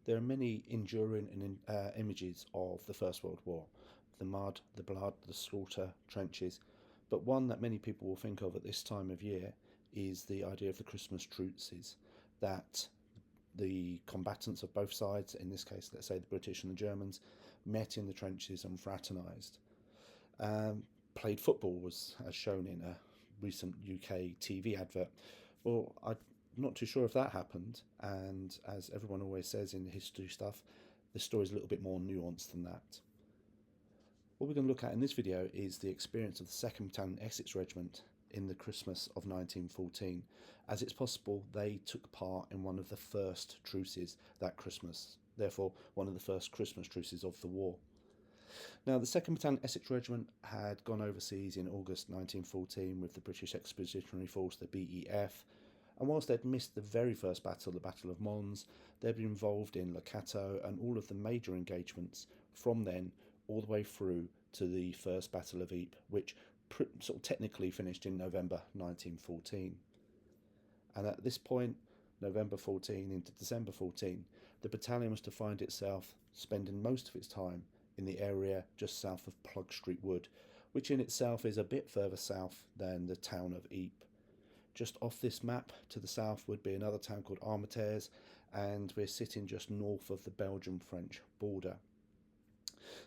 There are many enduring images of the First World War: the mud, the blood, the slaughter, trenches. But one that many people will think of at this time of year is the idea of the Christmas truces, that the combatants of both sides, in this case, let's say the British and the Germans, met in the trenches and fraternised. Played football, was as shown in a recent UK TV advert. Well, I'm not too sure if that happened, and as everyone always says in history stuff, the story is a little bit more nuanced than that. What we're going to look at in this video is the experience of the 2nd Battalion Essex Regiment in the Christmas of 1914, as it's possible they took part in one of the first truces that Christmas, therefore one of the first Christmas truces of the war. Now, the 2nd Battalion Essex Regiment had gone overseas in August 1914 with the British Expeditionary Force, the BEF, and whilst they'd missed the very first battle, the Battle of Mons, they'd been involved in Le Cateau and all of the major engagements from then all the way through to the First Battle of Ypres, which sort of technically finished in November 1914. And at this point, November 14 into December 14, the battalion was to find itself spending most of its time in the area just south of Plug Street Wood, which in itself is a bit further south than the town of Ypres. Just off this map to the south would be another town called Armitage, and we're sitting just north of the Belgian-French border.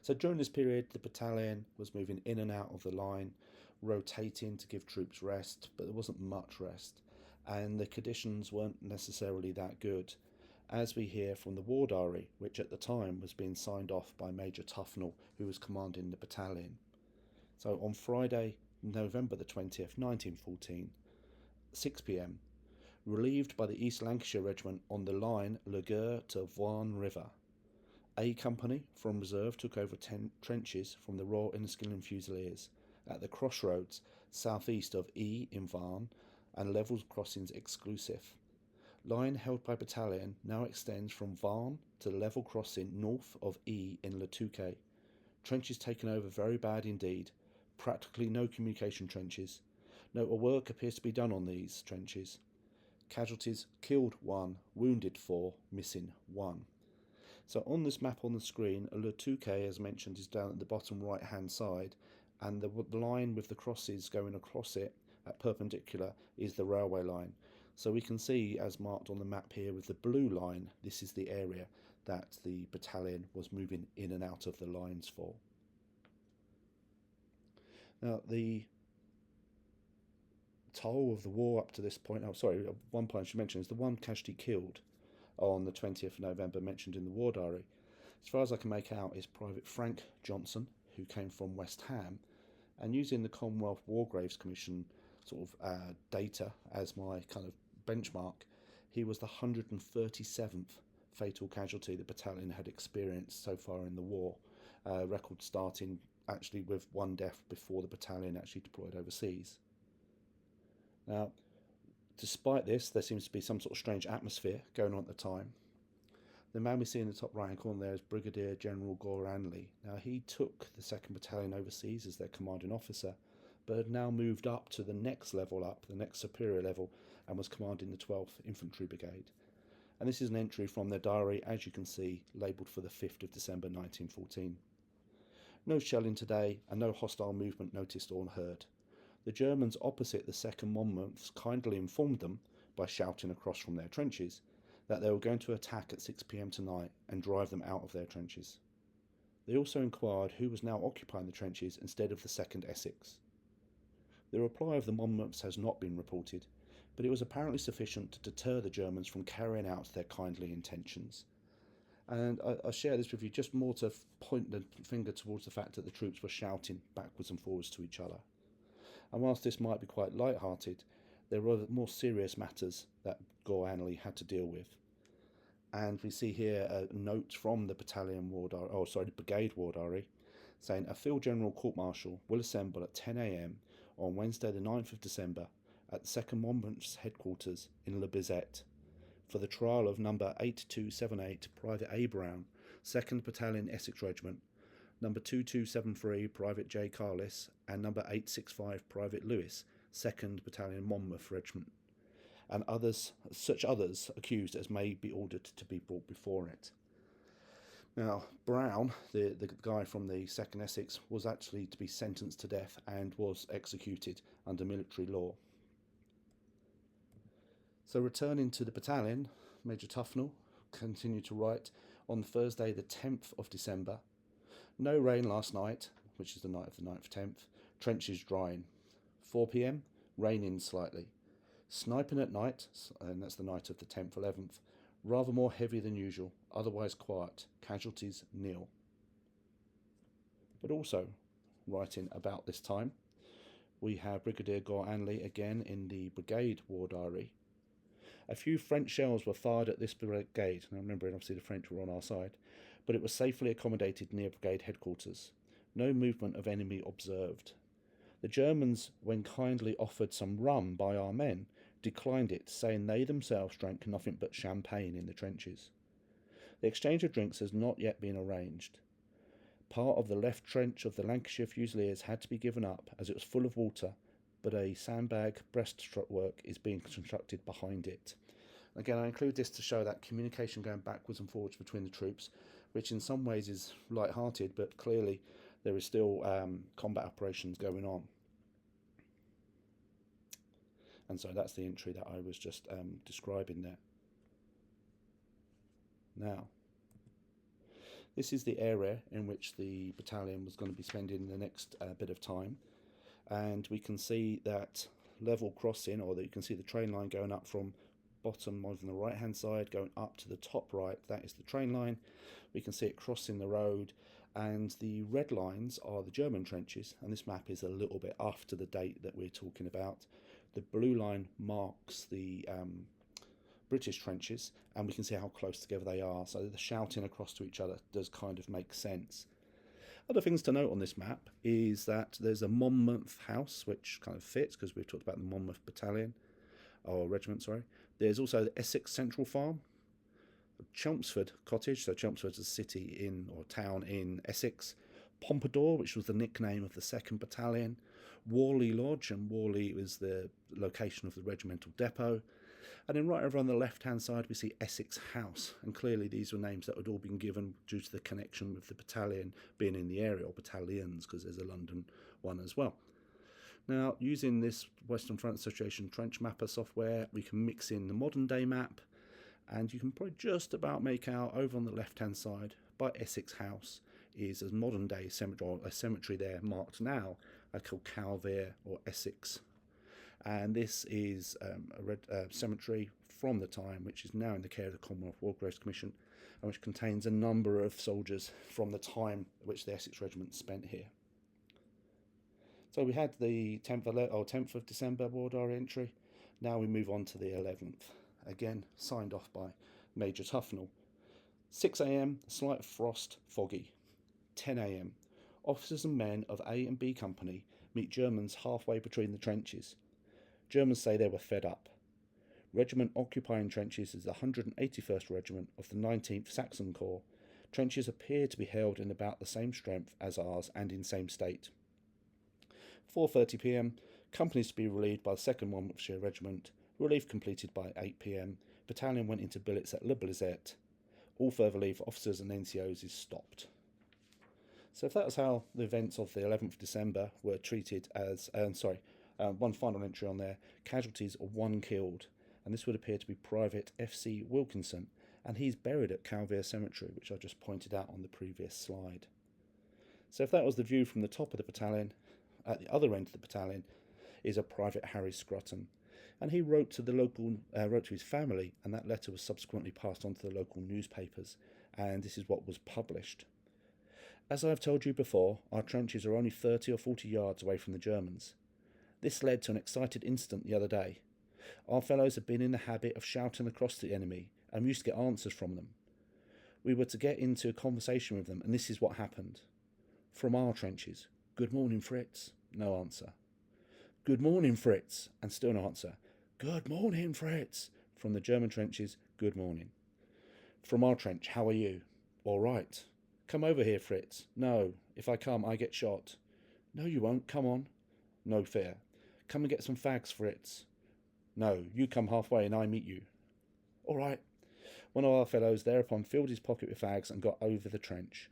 So during this period, the battalion was moving in and out of the line, rotating to give troops rest, but there wasn't much rest, and the conditions weren't necessarily that good, as we hear from the war diary, which at the time was being signed off by Major Tufnell, who was commanding the battalion. So on Friday, November the 20th, 1914, 6 p.m, relieved by the East Lancashire Regiment on the line Laguerre to Vaughan River. A Company from reserve took over 10 trenches from the Royal Inniskilling Fusiliers at the crossroads southeast of E in Vaughan and level crossings exclusive. Line held by battalion now extends from Vaughan to the level crossing north of E in Le Touquet. Trenches taken over very bad indeed. Practically no communication trenches. No work appears to be done on these trenches. Casualties: killed 1, wounded 4, missing 1. So on this map on the screen, Le Touquet, as mentioned, is down at the bottom right hand side, and the line with the crosses going across it at perpendicular is the railway line. So we can see, as marked on the map here with the blue line, this is the area that the battalion was moving in and out of the lines for. Now, the toll of the war up to this point, one point I should mention is the one casualty killed on the 20th of November mentioned in the war diary, as far as I can make out, is Private Frank Johnson, who came from West Ham, and using the Commonwealth War Graves Commission sort of data as my kind of benchmark, he was the 137th fatal casualty the battalion had experienced so far in the war, record starting actually with one death before the battalion actually deployed overseas. Now, despite this, there seems to be some sort of strange atmosphere going on at the time. The man we see in the top right hand corner there is Brigadier General Goranley. Now, he took the 2nd Battalion overseas as their commanding officer, but had now moved up to the next level up, the next superior level, and was commanding the 12th Infantry Brigade. And this is an entry from their diary, as you can see, labelled for the 5th of December 1914. No shelling today, and no hostile movement noticed or heard. The Germans opposite the 2nd Monmouths kindly informed them, by shouting across from their trenches, that they were going to attack at 6 p.m. tonight and drive them out of their trenches. They also inquired who was now occupying the trenches instead of the 2nd Essex. The reply of the Monmouths has not been reported, but it was apparently sufficient to deter the Germans from carrying out their kindly intentions. And I share this with you just more to point the finger towards the fact that the troops were shouting backwards and forwards to each other. And whilst this might be quite light-hearted, there were more serious matters that Goranley had to deal with. And we see here a note from the brigade war diary, saying a Field General Court-Martial will assemble at 10 a.m. on Wednesday the 9th of December at the 2nd Monmouth's headquarters in Le Bizet for the trial of number 8278 Private A. Brown, 2nd Battalion Essex Regiment, number 2273 Private J. Carlis, and number 865 Private Lewis, 2nd Battalion Monmouth Regiment, and such others accused as may be ordered to be brought before it. Now, Brown, the guy from the 2nd Essex, was actually to be sentenced to death and was executed under military law. So returning to the battalion, Major Tufnell continued to write on Thursday the 10th of December. No rain last night, which is the night of the 9th 10th. Trenches drying. 4 p.m, raining slightly. Sniping at night, and that's the night of the 10th 11th. Rather more heavy than usual, otherwise quiet. Casualties nil. But also, writing about this time, we have Brigadier Gore Anley again in the Brigade War Diary. A few French shells were fired at this brigade. Now remembering obviously the French were on our side, but it was safely accommodated near brigade headquarters. No movement of enemy observed. The Germans, when kindly offered some rum by our men, declined it, saying they themselves drank nothing but champagne in the trenches. The exchange of drinks has not yet been arranged. Part of the left trench of the Lancashire Fusiliers had to be given up as it was full of water, but a sandbag breastwork is being constructed behind it. Again, I include this to show that communication going backwards and forwards between the troops, which in some ways is light-hearted, but clearly there is still combat operations going on. And so that's the entry that I was just describing there. Now, this is the area in which the battalion was going to be spending the next bit of time. And we can see that level crossing, or that you can see the train line going up from bottom on the right hand side going up to the top right. That is the train line. We can see it crossing the road, and the red lines are the German trenches, and this map is a little bit after the date that we're talking about. The blue line marks the British trenches, and we can see how close together they are, so the shouting across to each other does kind of make sense. Other things to note on this map is that there's a Monmouth house, which kind of fits because we've talked about the Monmouth Battalion, or Regiment, sorry. There's also the Essex Central Farm, Chelmsford Cottage, so Chelmsford's a city in, or town in Essex, Pompadour, which was the nickname of the 2nd Battalion, Worley Lodge, and Worley was the location of the regimental depot. And then right over on the left-hand side, we see Essex House. And clearly these were names that had all been given due to the connection with the battalion being in the area, or battalions, because there's a London one as well. Now, using this Western Front Association Trench Mapper software, we can mix in the modern-day map, and you can probably just about make out over on the left-hand side by Essex House is a modern-day cemetery, or a cemetery there marked now, called Calvere or Essex. And this is a cemetery from the time, which is now in the care of the Commonwealth War Graves Commission, and which contains a number of soldiers from the time which the Essex Regiment spent here. So we had the 10th of December War Diary entry. Now we move on to the 11th. Again, signed off by Major Tufnell. 6 a.m, slight frost, foggy. 10 a.m, officers and men of A and B Company meet Germans halfway between the trenches. Germans say they were fed up. Regiment occupying trenches is the 181st Regiment of the 19th Saxon Corps. Trenches appear to be held in about the same strength as ours and in same state. 4:30 p.m, companies to be relieved by the 2nd Monmouthshire Regiment. Relief completed by 8 p.m. Battalion went into billets at Le Blizet. All further leave for officers and NCOs is stopped. So if that was how the events of the 11th of December were treated as, one final entry on there, casualties of 1 killed, and this would appear to be Private F.C. Wilkinson, and he's buried at Calvere Cemetery, which I just pointed out on the previous slide. So if that was the view from the top of the battalion, at the other end of the battalion is a Private Harry Scrutton, and he wrote to his family, and that letter was subsequently passed on to the local newspapers, and this is what was published. As I have told you before, our trenches are only 30 or 40 yards away from the Germans. This led to an excited incident the other day. Our fellows had been in the habit of shouting across the enemy, and we used to get answers from them. We were to get into a conversation with them, and this is what happened. From our trenches, "Good morning, Fritz." No answer. "Good morning, Fritz," and still no answer. "Good morning, Fritz." From the German trenches, "Good morning." From our trench, "How are you?" "All right." "Come over here, Fritz." "No, if I come, I get shot." "No, you won't, come on." "No fear." "Come and get some fags, Fritz." "No, you come halfway and I meet you." "All right." One of our fellows thereupon filled his pocket with fags and got over the trench.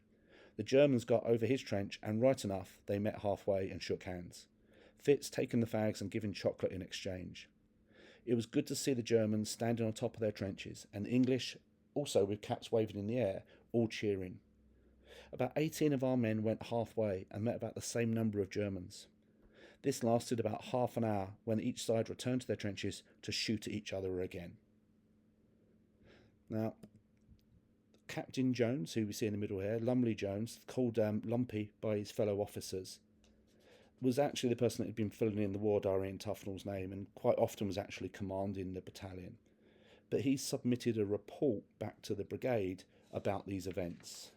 The Germans got over his trench, and right enough, they met halfway and shook hands, Fitz taking the fags and giving chocolate in exchange. It was good to see the Germans standing on top of their trenches, and the English also with caps waving in the air, all cheering. About 18 of our men went halfway and met about the same number of Germans. This lasted about half an hour when each side returned to their trenches to shoot at each other again. Now, Captain Jones, who we see in the middle here, Lumley Jones, called Lumpy by his fellow officers, was actually the person that had been filling in the war diary in Tufnell's name and quite often was actually commanding the battalion. But he submitted a report back to the brigade about these events.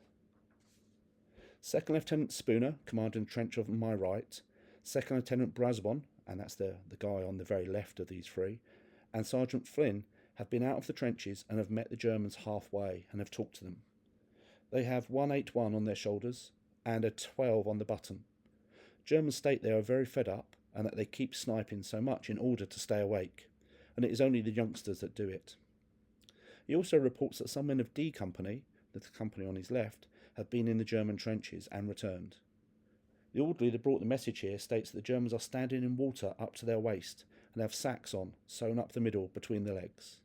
Second Lieutenant Spooner, commanding the trench on my right, Second Lieutenant Brasbon, and that's the guy on the very left of these three, and Sergeant Flynn have been out of the trenches and have met the Germans halfway and have talked to them. They have 181 on their shoulders and a 12 on the button. Germans state they are very fed up and that they keep sniping so much in order to stay awake, and it is only the youngsters that do it. He also reports that some men of D Company, the company on his left, have been in the German trenches and returned. The orderly that brought the message here states that the Germans are standing in water up to their waist and have sacks on, sewn up the middle between the legs.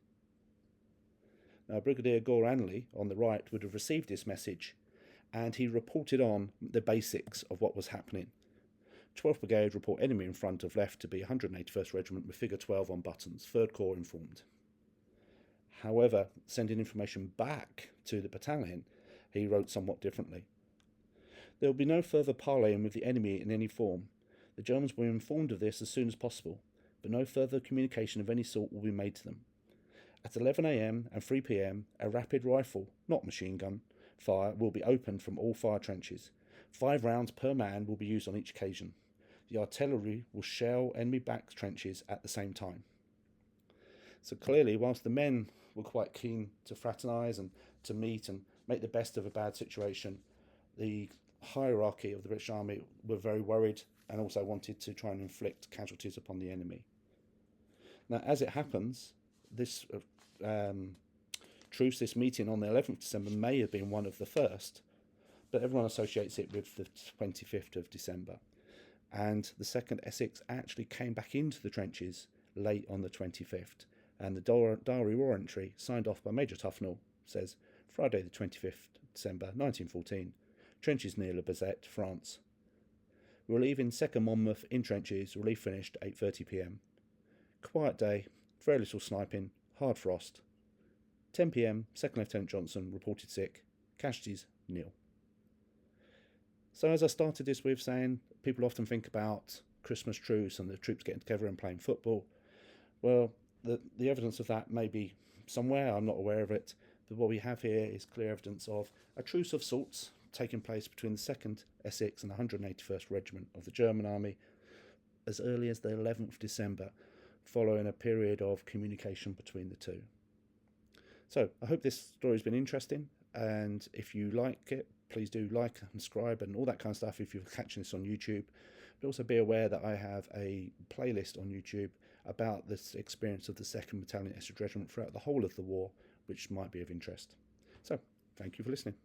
Now, Brigadier Gore Anley, on the right, would have received this message, and he reported on the basics of what was happening. 12th Brigade report enemy in front of left to be 181st Regiment with figure 12 on buttons, 3rd Corps informed. However, sending information back to the battalion, he wrote somewhat differently. There will be no further parleying with the enemy in any form. The Germans were informed of this as soon as possible, but no further communication of any sort will be made to them. At 11 a.m. and 3 p.m, a rapid rifle, not machine gun, fire will be opened from all fire trenches. 5 rounds per man will be used on each occasion. The artillery will shell enemy back trenches at the same time. So clearly, whilst the men were quite keen to fraternise and to meet and make the best of a bad situation, the hierarchy of the British Army were very worried and also wanted to try and inflict casualties upon the enemy. Now, as it happens, this truce, this meeting on the 11th of December may have been one of the first, but everyone associates it with the 25th of December. And the 2nd Essex actually came back into the trenches late on the 25th, and the diary war entry, signed off by Major Tufnell, says, Friday the 25th December 1914, trenches near Le Bazette, France. Relief in 2nd Monmouth in trenches, relief finished 8:30 p.m. Quiet day, very little sniping, hard frost. 10 p.m, 2nd Lieutenant Johnson reported sick, casualties nil. So as I started this with saying, people often think about Christmas Truce and the troops getting together and playing football. Well, the evidence of that may be somewhere, I'm not aware of it, but what we have here is clear evidence of a truce of sorts taking place between the 2nd Essex and the 181st Regiment of the German Army as early as the 11th of December, following a period of communication between the two. So I hope this story's been interesting, and if you like it, please do like and subscribe and all that kind of stuff if you're catching this on YouTube. But also be aware that I have a playlist on YouTube about this experience of the 2nd Battalion Essex Regiment throughout the whole of the war, which might be of interest. So, thank you for listening.